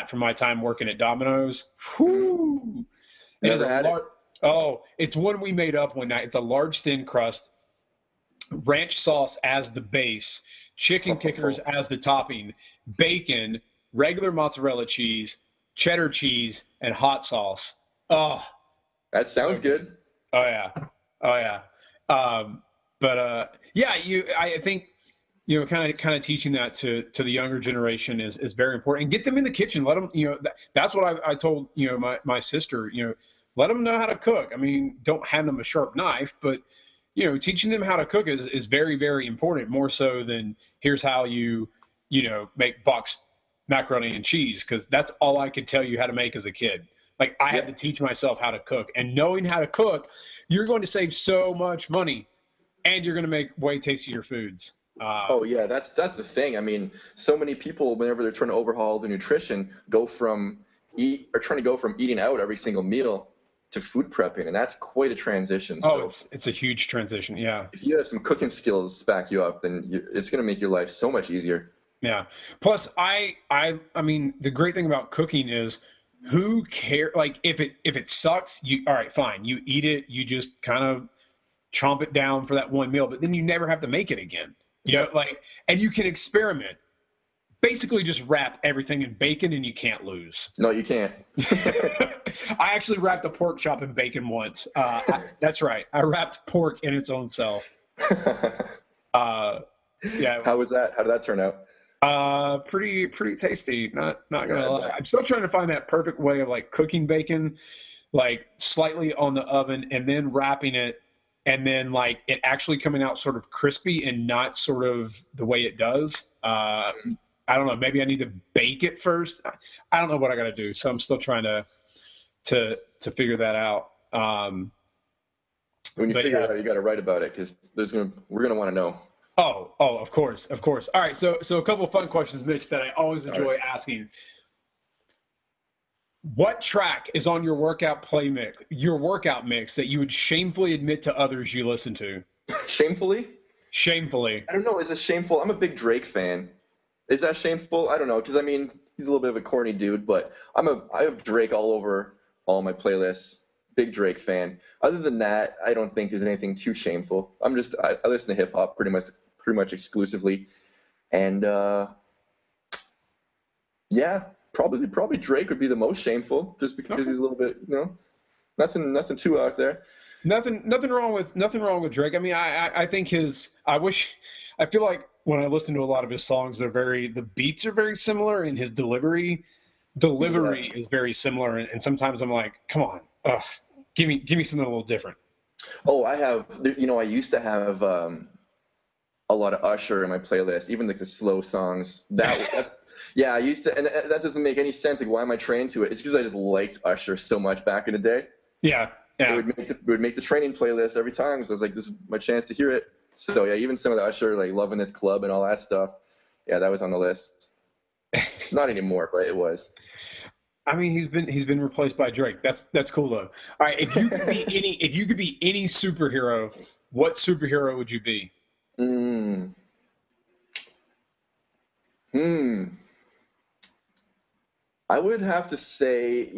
from my time working at Domino's, whoo! It's one we made up one night. It's a large thin crust, ranch sauce as the base, chicken kickers as the topping, bacon, regular mozzarella cheese, cheddar cheese, and hot sauce. Oh, that sounds good. Oh yeah. I think, you know, kind of teaching that to the younger generation is very important. And get them in the kitchen. Let them, you know, that's what I told, you know, my sister, you know, let them know how to cook. I mean, don't hand them a sharp knife, but, you know, teaching them how to cook is very, very important, more so than here's how you know, make box macaroni and cheese, because that's all I could tell you how to make as a kid. Like I had to teach myself how to cook, and knowing how to cook, you're going to save so much money, and you're going to make way tastier foods. Oh yeah, that's the thing. I mean, so many people, whenever they're trying to overhaul their nutrition, trying to go from eating out every single meal to food prepping, and that's quite a transition. Oh, so it's a huge transition. Yeah. If you have some cooking skills to back you up, then it's going to make your life so much easier. Yeah. Plus, I mean, the great thing about cooking is, who cares? Like, if it sucks, all right, fine. You eat it. You just kind of chomp it down for that one meal, but then you never have to make it again. You know, like, and you can experiment. Basically, just wrap everything in bacon, and you can't lose. No, you can't. I actually wrapped a pork chop in bacon once. That's right. I wrapped pork in its own self. Yeah. How was that? How did that turn out? Pretty tasty. Not gonna lie. I'm still trying to find that perfect way of like cooking bacon, like slightly on the oven and then wrapping it, and then like it actually coming out sort of crispy and not sort of the way it does. I don't know. Maybe I need to bake it first. I don't know what I got to do. So I'm still trying to figure that out. When you figure it out, you got to write about it, because we're gonna want to know. Oh, of course. All right, so a couple of fun questions, Mitch, that I always enjoy asking. What track is on your workout mix that you would shamefully admit to others you listen to? Shamefully? Shamefully. I don't know. Is it shameful? I'm a big Drake fan. Is that shameful? I don't know, because I mean, he's a little bit of a corny dude, but I have Drake all over all my playlists. Big Drake fan. Other than that, I don't think there's anything too shameful. I listen to hip hop pretty much exclusively, and yeah, probably Drake would be the most shameful, just because he's a little bit, nothing too out there. Nothing wrong with Drake. I mean, I think I feel like when I listen to a lot of his songs, the beats are very similar, and his delivery is very similar. And sometimes I'm like, come on, give me something a little different. Oh, I used to have a lot of Usher in my playlist, even like the slow songs. Yeah, I used to, and that doesn't make any sense. Like, why am I trained to it? It's because I just liked Usher so much back in the day. Yeah. It would make the training playlist every time, so I was like, this is my chance to hear it. So yeah, even some of the Usher, like Loving This Club and all that stuff, yeah, that was on the list. Not anymore, but it was. I mean, he's been replaced by Drake. That's cool though. All right, if you could be any superhero, what superhero would you be? I would have to say,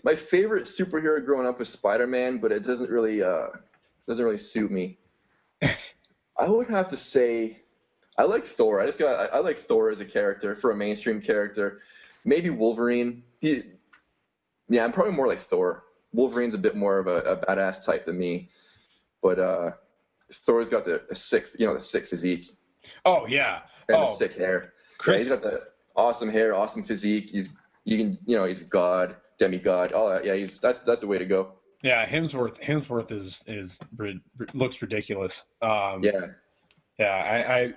my favorite superhero growing up was Spider-Man, but it doesn't really suit me. I would have to say I like Thor. I like Thor as a character, for a mainstream character. Maybe Wolverine. Yeah, I'm probably more like Thor. Wolverine's a bit more of a badass type than me, but Thor's got the sick physique. Oh yeah. And the sick hair. Yeah, he's got the awesome hair, awesome physique. He's a god, demigod. All that. Yeah, that's the way to go. Yeah, Hemsworth looks ridiculous. Yeah,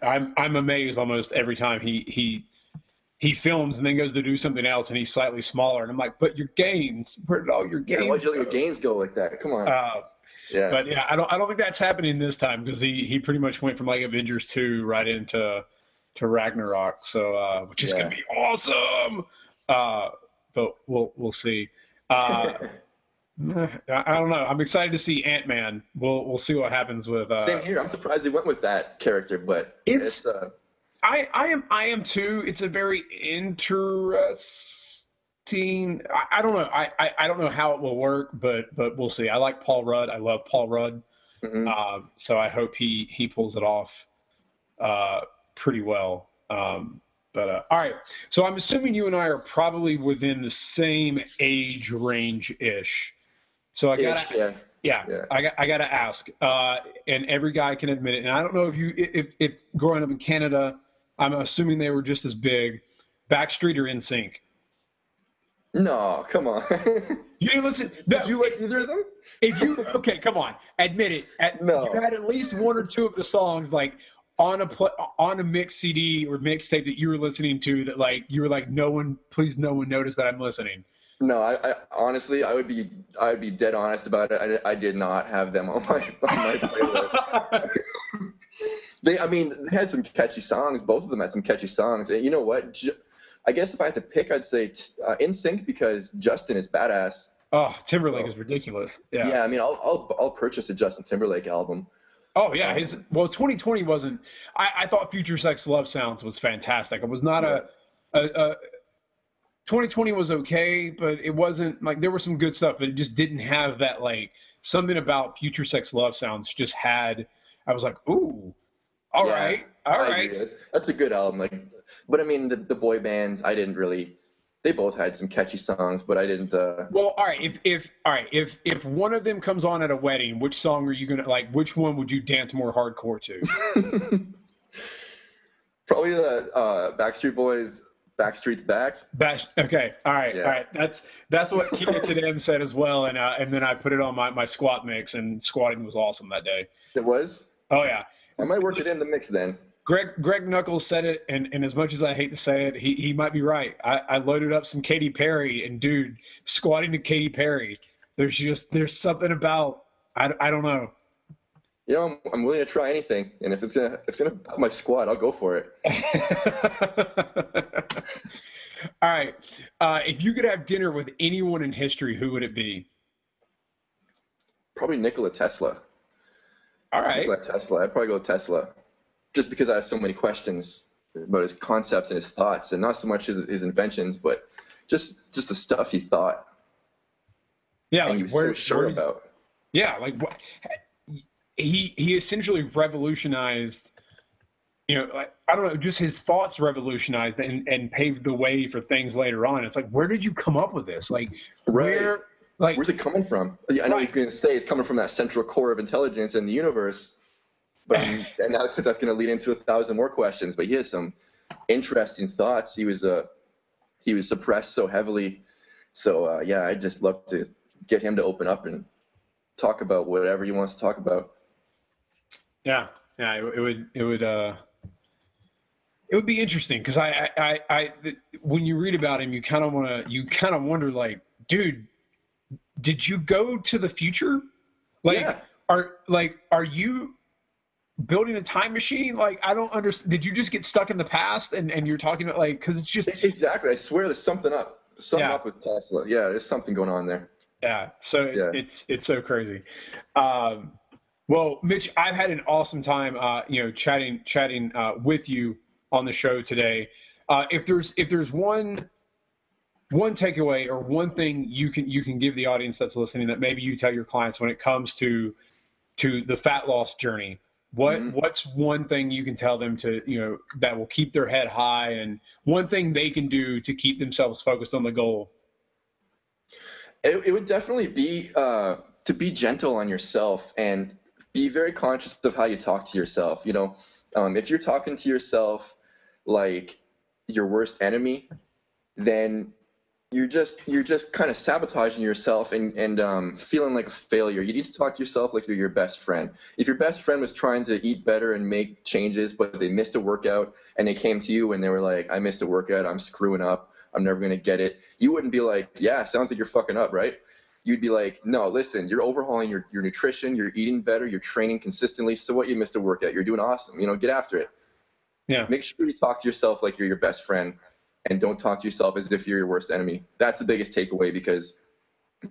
I'm amazed almost every time he films and then goes to do something else and he's slightly smaller, and I'm like, but your gains, where did all your gains? Yeah, why'd you let your gains go like that? Come on. Yeah. But yeah, I don't think that's happening this time, because he pretty much went from like Avengers 2 right into Ragnarok, so which is gonna be awesome. But we'll see. I don't know. I'm excited to see Ant-Man. We'll see what happens with. Same here. I'm surprised they went with that character, but it's I am too. It's a very interesting. I don't know. I don't know how it will work, but we'll see. I like Paul Rudd. I love Paul Rudd. Mm-hmm. So I hope he pulls it off pretty well. But all right. So I'm assuming you and I are probably within the same age range ish. So I gotta, I gotta ask, and every guy can admit it. And I don't know if growing up in Canada, I'm assuming they were just as big. Backstreet or nsync? No, come on. You didn't listen. Did you like either of them? Okay, come on, admit it. No. You had at least one or two of the songs like on a mixed CD or mixtape that you were listening to that like you were like, no one notice that I'm listening. No, I honestly, I would be dead honest about it. I did not have them on my playlist. They had some catchy songs. Both of them had some catchy songs. And you know what? I guess if I had to pick, I'd say NSYNC, because Justin is badass. Oh, Timberlake is ridiculous. Yeah. Yeah, I mean, I'll purchase a Justin Timberlake album. Oh yeah, 2020 wasn't. I thought Future Sex Love Sounds was fantastic. It was not a 2020 was okay, but it wasn't like, there was some good stuff, but it just didn't have that, like, something about Future Sex Love Sounds just had. I was like, ooh, all right. That's a good album. Like, but I mean, the boy bands, I didn't really. They both had some catchy songs, but I didn't. Well, all right. If one of them comes on at a wedding, which song are you gonna like? Which one would you dance more hardcore to? Probably the Backstreet Boys. Backstreet's Back. Okay. All right. That's what Kia Kadem said as well, and then I put it on my squat mix, and squatting was awesome that day. It was? Oh yeah. I might work it in the mix then. Greg Knuckles said it, and as much as I hate to say it, he might be right. I loaded up some Katy Perry, and dude, squatting to Katy Perry, there's something about I don't know. You know, I'm willing to try anything, and if it's gonna help my squat, I'll go for it. All right. If you could have dinner with anyone in history, who would it be? Probably Nikola Tesla. All right. Nikola Tesla. I'd probably go with Tesla, just because I have so many questions about his concepts and his thoughts, and not so much his inventions, but just the stuff he thought. Yeah, and he was so sure about. Yeah, like what he essentially revolutionized. Like, I don't know, just his thoughts revolutionized and paved the way for things later on. It's like, where did you come up with this? Like, right. Where's it coming from? I know he's going to say it's coming from that central core of intelligence in the universe, but and that's going to lead into 1,000 more questions. But he has some interesting thoughts. He was suppressed so heavily. So yeah, I'd just love to get him to open up and talk about whatever he wants to talk about. Yeah, it would be interesting, because I when you read about him, you kind of wonder, like, dude, did you go to the future? Like, yeah. Are you building a time machine? Like, I don't understand. Did you just get stuck in the past and you're talking about, like, because it's just exactly. I swear there's something up with Tesla. Yeah, there's something going on there. Yeah. So it's so crazy. Well, Mitch, I've had an awesome time, chatting with you on the show today. If there's one takeaway or one thing you can give the audience that's listening that maybe you tell your clients when it comes to the fat loss journey, what's one thing you can tell them to, that will keep their head high, and one thing they can do to keep themselves focused on the goal? It would definitely be to be gentle on yourself and be very conscious of how you talk to yourself. If you're talking to yourself like your worst enemy, then you're just kind of sabotaging yourself and feeling like a failure. You need to talk to yourself like you're your best friend. If your best friend was trying to eat better and make changes, but they missed a workout and they came to you and they were like, I missed a workout, I'm screwing up, I'm never going to get it. You wouldn't be like, yeah, sounds like you're fucking up, right? You'd be like, no, listen, you're overhauling your nutrition, you're eating better, you're training consistently. So what, you missed a workout, you're doing awesome, get after it. Yeah. Make sure you talk to yourself like you're your best friend, and don't talk to yourself as if you're your worst enemy. That's the biggest takeaway, because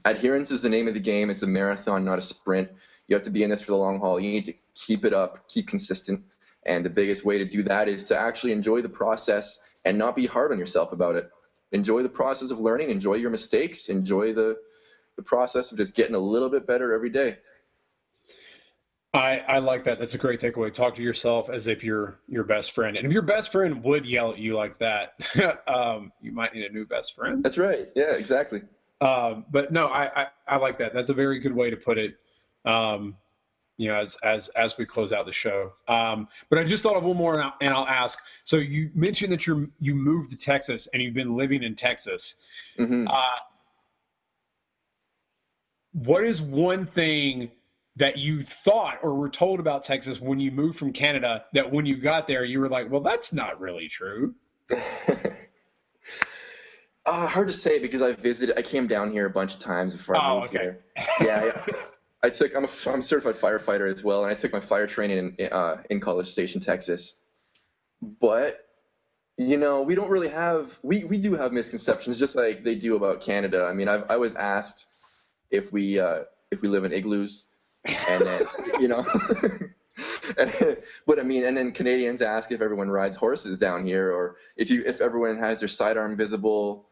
adherence is the name of the game. It's a marathon, not a sprint. You have to be in this for the long haul. You need to keep it up, keep consistent. And the biggest way to do that is to actually enjoy the process and not be hard on yourself about it. Enjoy the process of learning, enjoy your mistakes, enjoy the process of just getting a little bit better every day. I like that. That's a great takeaway. Talk to yourself as if you're your best friend. And if your best friend would yell at you like that, you might need a new best friend. That's right. Yeah, exactly. But no, I like that. That's a very good way to put it. As we close out the show. But I just thought of one more, and I'll ask. So you mentioned that you moved to Texas and you've been living in Texas. Mm-hmm. What is one thing that you thought or were told about Texas when you moved from Canada that when you got there, you were like, well, that's not really true? Hard to say, because I came down here a bunch of times before I moved here. Yeah. I'm a certified firefighter as well, and I took my fire training in College Station, Texas. But, we don't really have, we do have misconceptions, just like they do about Canada. I mean, I was asked if we live in igloos. And then, but I mean, and then Canadians ask if everyone rides horses down here, or if everyone has their sidearm visible,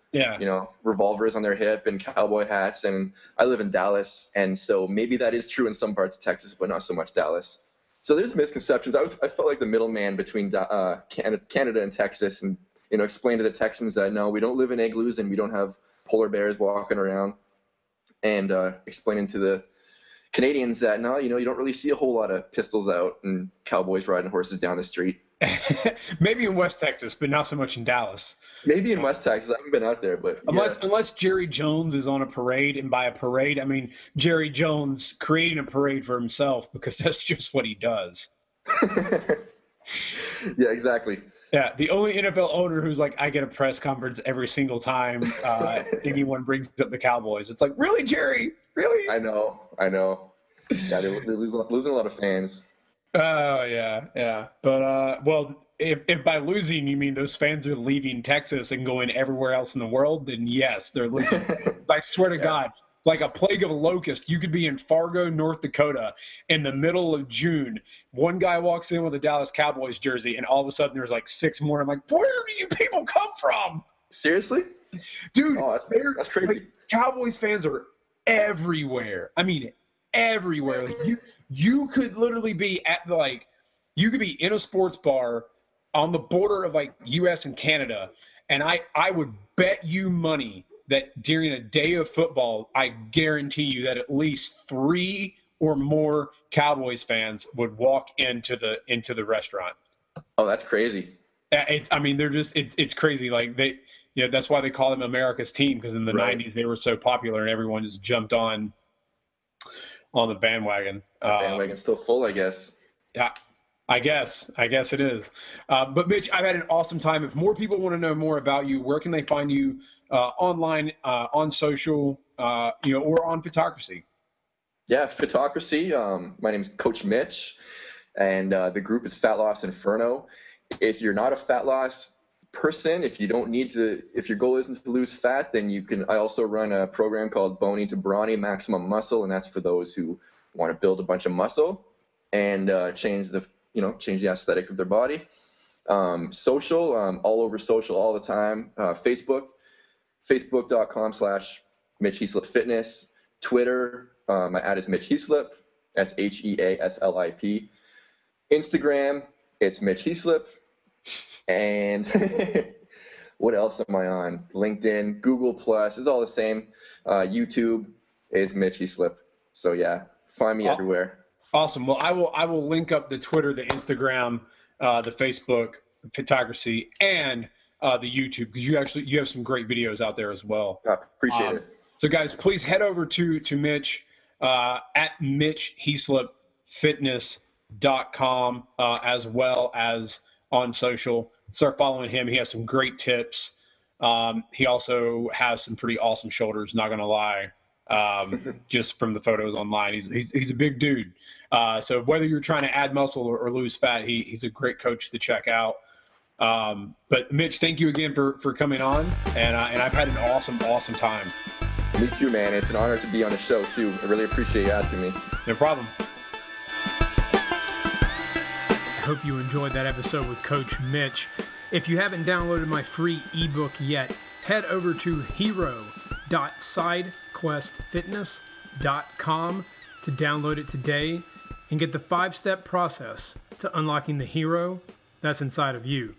revolvers on their hip and cowboy hats. And I live in Dallas, and so maybe that is true in some parts of Texas, but not so much Dallas. So there's misconceptions. I felt like the middleman between Canada and Texas, and explain to the Texans that no, we don't live in igloos and we don't have polar bears walking around, and explaining to the Canadians that no, you don't really see a whole lot of pistols out and cowboys riding horses down the street. Maybe in West Texas, but not so much in Dallas. Maybe in West Texas. I haven't been out there, but unless Jerry Jones is on a parade, and by a parade I mean Jerry Jones creating a parade for himself, because that's just what he does. Yeah, exactly. Yeah, the only NFL owner who's like, I get a press conference every single time anyone brings up the Cowboys. It's like, really, Jerry? Really? I know. Yeah, they're losing a lot of fans. Oh, yeah. But, well, if by losing you mean those fans are leaving Texas and going everywhere else in the world, then yes, they're losing. I swear to God, like a plague of a locust, you could be in Fargo, North Dakota in the middle of June. One guy walks in with a Dallas Cowboys jersey, and all of a sudden there's like 6 more. I'm like, where do you people come from? Seriously? Dude, oh, that's crazy. Like, Cowboys fans are everywhere. I mean, everywhere. Like, you could literally be at you could be in a sports bar on the border of like U.S. and Canada, and I would bet you money that during a day of football, I guarantee you that at least 3 or more Cowboys fans would walk into the restaurant. Oh, that's crazy. It's crazy. Like that's why they call them America's team, because in the 90s they were so popular and everyone just jumped on the bandwagon. The bandwagon's still full, I guess. Yeah. I guess it is. But Mitch, I've had an awesome time. If more people want to know more about you, where can they find you online, on social, or on Fitocracy? Yeah, Fitocracy. My name is Coach Mitch, and the group is Fat Loss Inferno. If you're not a fat loss person, if your goal isn't to lose fat, then I also run a program called Bony to Brawny Maximum Muscle, and that's for those who want to build a bunch of muscle and change the aesthetic of their body. Social, all over social all the time. Facebook.com/Mitch Heaslip Fitness. Twitter, my ad is Mitch Heaslip. That's Heaslip. Instagram, it's Mitch Heaslip. And what else am I on? LinkedIn, Google Plus, it's all the same. YouTube is Mitch Heaslip. So yeah, find me everywhere. Awesome. Well, I will link up the Twitter, the Instagram, the Facebook, Fitocracy, and the YouTube, because you have some great videos out there as well. I appreciate it. So guys, please head over to Mitch at MitchHeaslipFitness.com, as well as on social. Start following him. He has some great tips. He also has some pretty awesome shoulders, not gonna lie. Just from the photos online, he's a big dude. So whether you're trying to add muscle or lose fat, he's a great coach to check out. But Mitch, thank you again for coming on, and I've had an awesome time. Me too, man. It's an honor to be on the show too. I really appreciate you asking me. No problem. I hope you enjoyed that episode with Coach Mitch. If you haven't downloaded my free ebook yet, head over to hero.sidequestfitness.com to download it today and get the 5-step process to unlocking the hero that's inside of you.